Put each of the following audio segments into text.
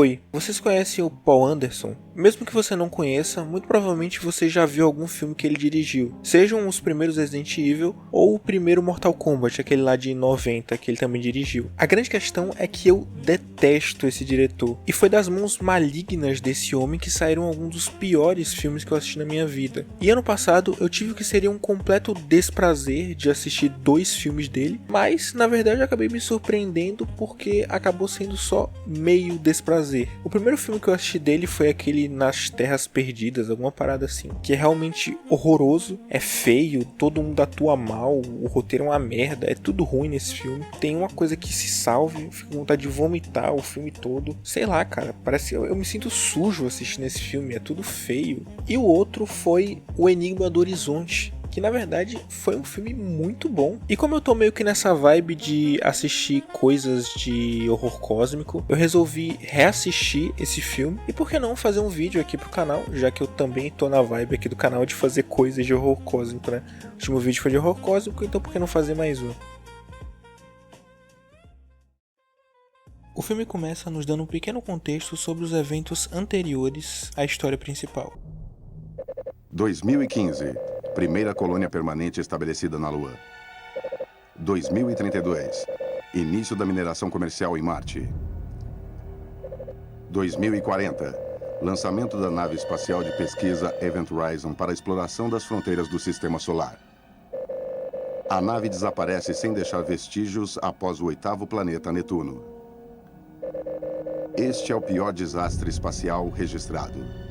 Oi, vocês conhecem o Paul Anderson? Mesmo que você não conheça, muito provavelmente você já viu algum filme que ele dirigiu. Sejam os primeiros Resident Evil ou o primeiro Mortal Kombat, aquele lá de 90 que ele também dirigiu. A grande questão é que eu detesto esse diretor. E foi das mãos malignas desse homem que saíram alguns dos piores filmes que eu assisti na minha vida. E ano passado eu tive o que seria um completo desprazer de assistir 2 filmes dele, mas na verdade eu acabei me surpreendendo porque acabou sendo só meio desprazer. O primeiro filme que eu assisti dele foi aquele Nas Terras Perdidas, alguma parada assim, que é realmente horroroso, é feio, todo mundo atua mal, o roteiro é uma merda, é tudo ruim nesse filme. Tem uma coisa que se salve, eu fico com vontade de vomitar o filme todo. Sei lá, cara, parece que eu me sinto sujo assistindo esse filme, é tudo feio. E o outro foi O Enigma do Horizonte, que na verdade foi um filme muito bom. E como eu tô meio que nessa vibe de assistir coisas de horror cósmico, eu resolvi reassistir esse filme. E por que não fazer um vídeo aqui pro canal, já que eu também tô na vibe aqui do canal de fazer coisas de horror cósmico, né? O último vídeo foi de horror cósmico, então por que não fazer mais um? O filme começa nos dando um pequeno contexto sobre os eventos anteriores à história principal. 2015. Primeira colônia permanente estabelecida na Lua. 2032. Início da mineração comercial em Marte. 2040. Lançamento da nave espacial de pesquisa Event Horizon para a exploração das fronteiras do Sistema Solar. A nave desaparece sem deixar vestígios após o 8º planeta Netuno. Este é o pior desastre espacial registrado.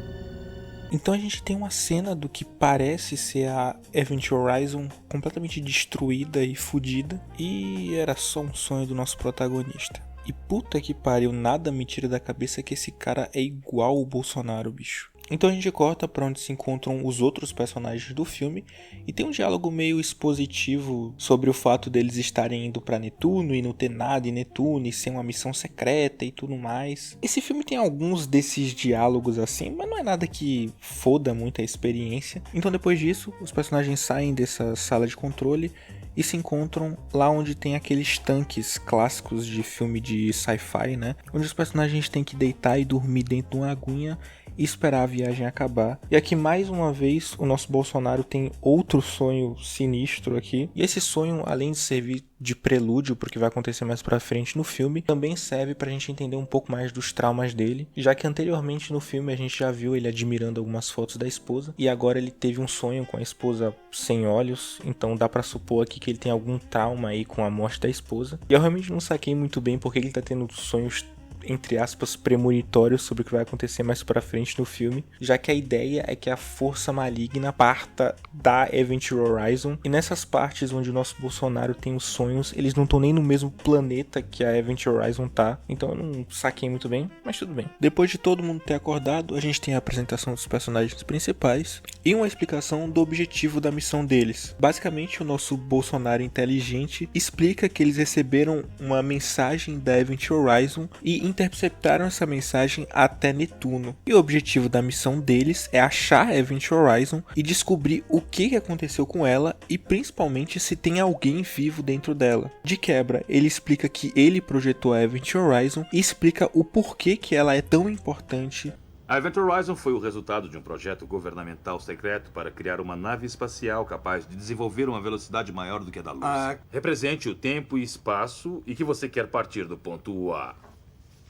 Então a gente tem uma cena do que parece ser a Event Horizon completamente destruída e fodida, e era só um sonho do nosso protagonista. E puta que pariu, nada me tira da cabeça que esse cara é igual o Bolsonaro, bicho. Então a gente corta pra onde se encontram os outros personagens do filme e tem um diálogo meio expositivo sobre o fato deles estarem indo pra Netuno e não ter nada em Netuno e ser uma missão secreta e tudo mais. Esse filme tem alguns desses diálogos assim, mas não é nada que foda muito a experiência. Então depois disso, os personagens saem dessa sala de controle e se encontram lá onde tem aqueles tanques clássicos de filme de sci-fi, né? Onde os personagens têm que deitar e dormir dentro de uma aguinha e esperar a viagem acabar. E aqui mais uma vez o nosso Bolsonaro tem outro sonho sinistro aqui. E esse sonho, além de servir de prelúdio para o que vai acontecer mais pra frente no filme, também serve pra gente entender um pouco mais dos traumas dele, já que anteriormente no filme a gente já viu ele admirando algumas fotos da esposa, e agora ele teve um sonho com a esposa sem olhos, então dá pra supor aqui que ele tem algum trauma aí com a morte da esposa. E eu realmente não saquei muito bem porque ele tá tendo sonhos, entre aspas, premonitórios sobre o que vai acontecer mais pra frente no filme, já que a ideia é que a força maligna parta da Event Horizon, e nessas partes onde o nosso Bolsonaro tem os sonhos, eles não estão nem no mesmo planeta que a Event Horizon tá, então eu não saquei muito bem, mas tudo bem. Depois de todo mundo ter acordado, a gente tem a apresentação dos personagens principais e uma explicação do objetivo da missão deles. Basicamente, o nosso Bolsonaro inteligente explica que eles receberam uma mensagem da Event Horizon e interceptaram essa mensagem até Netuno. E o objetivo da missão deles é achar a Event Horizon e descobrir o que aconteceu com ela e principalmente se tem alguém vivo dentro dela. De quebra, ele explica que ele projetou a Event Horizon e explica o porquê que ela é tão importante. A Event Horizon foi o resultado de um projeto governamental secreto para criar uma nave espacial capaz de desenvolver uma velocidade maior do que a da luz. Represente o tempo e espaço e que você quer partir do ponto A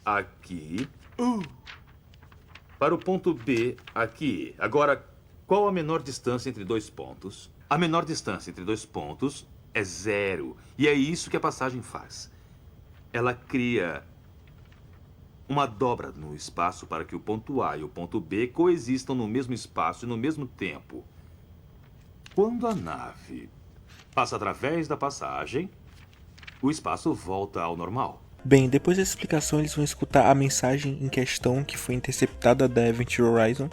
aqui para o ponto B aqui. Agora, qual a menor distância entre 2 pontos? A menor distância entre 2 pontos é 0. E é isso que a passagem faz. Ela cria uma dobra no espaço para que o ponto A e o ponto B coexistam no mesmo espaço e no mesmo tempo. Quando a nave passa através da passagem, o espaço volta ao normal. Bem, depois dessa explicação eles vão escutar a mensagem em questão que foi interceptada da Event Horizon.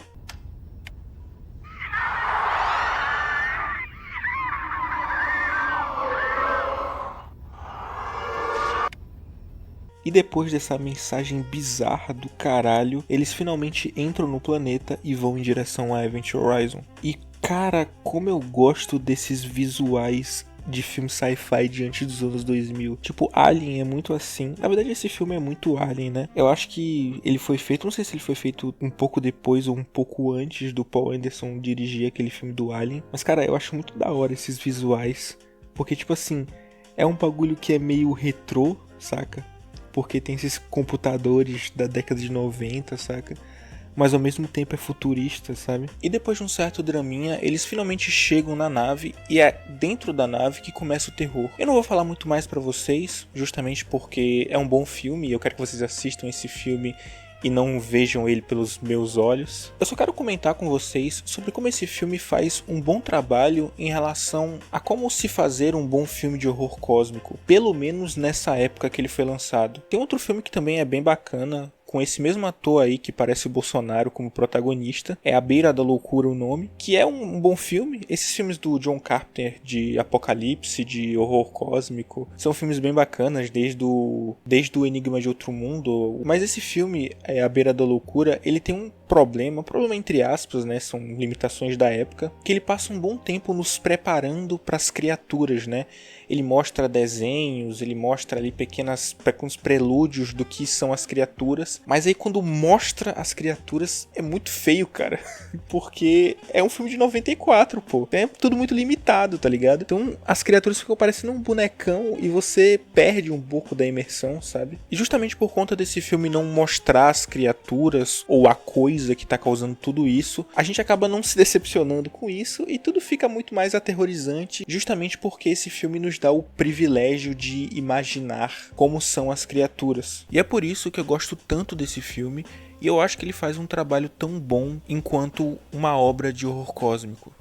E depois dessa mensagem bizarra do caralho, eles finalmente entram no planeta e vão em direção à Event Horizon. E cara, como eu gosto desses visuais de filme sci-fi diante dos anos 2000. Tipo, Alien é muito assim. Na verdade, esse filme é muito Alien, né? Eu acho que ele foi feito, não sei se ele foi feito um pouco depois ou um pouco antes do Paul Anderson dirigir aquele filme do Alien. Mas, cara, eu acho muito da hora esses visuais. Porque, tipo assim, é um bagulho que é meio retrô, saca? Porque tem esses computadores da década de 90, saca? Mas ao mesmo tempo é futurista, sabe? E depois de um certo draminha, eles finalmente chegam na nave e é dentro da nave que começa o terror. Eu não vou falar muito mais pra vocês, justamente porque é um bom filme e eu quero que vocês assistam esse filme e não vejam ele pelos meus olhos. Eu só quero comentar com vocês sobre como esse filme faz um bom trabalho em relação a como se fazer um bom filme de horror cósmico, pelo menos nessa época que ele foi lançado. Tem outro filme que também é bem bacana, com esse mesmo ator aí que parece o Bolsonaro como protagonista, é A Beira da Loucura o nome, que é um bom filme. Esses filmes do John Carpenter de apocalipse, de horror cósmico, são filmes bem bacanas desde o Enigma de Outro Mundo, mas esse filme, A Beira da Loucura, ele tem um problema entre aspas, né, são limitações da época, que ele passa um bom tempo nos preparando para as criaturas, né? Ele mostra desenhos, ele mostra ali pequenos prelúdios do que são as criaturas, mas aí quando mostra as criaturas é muito feio, cara, porque é um filme de 94, pô, é tudo muito limitado, tá ligado? Então as criaturas ficam parecendo um bonecão e você perde um pouco da imersão, sabe? E justamente por conta desse filme não mostrar as criaturas ou a coisa que tá causando tudo isso, a gente acaba não se decepcionando com isso e tudo fica muito mais aterrorizante, justamente porque esse filme nos dá o privilégio de imaginar como são as criaturas. E é por isso que eu gosto tanto desse filme e eu acho que ele faz um trabalho tão bom enquanto uma obra de horror cósmico.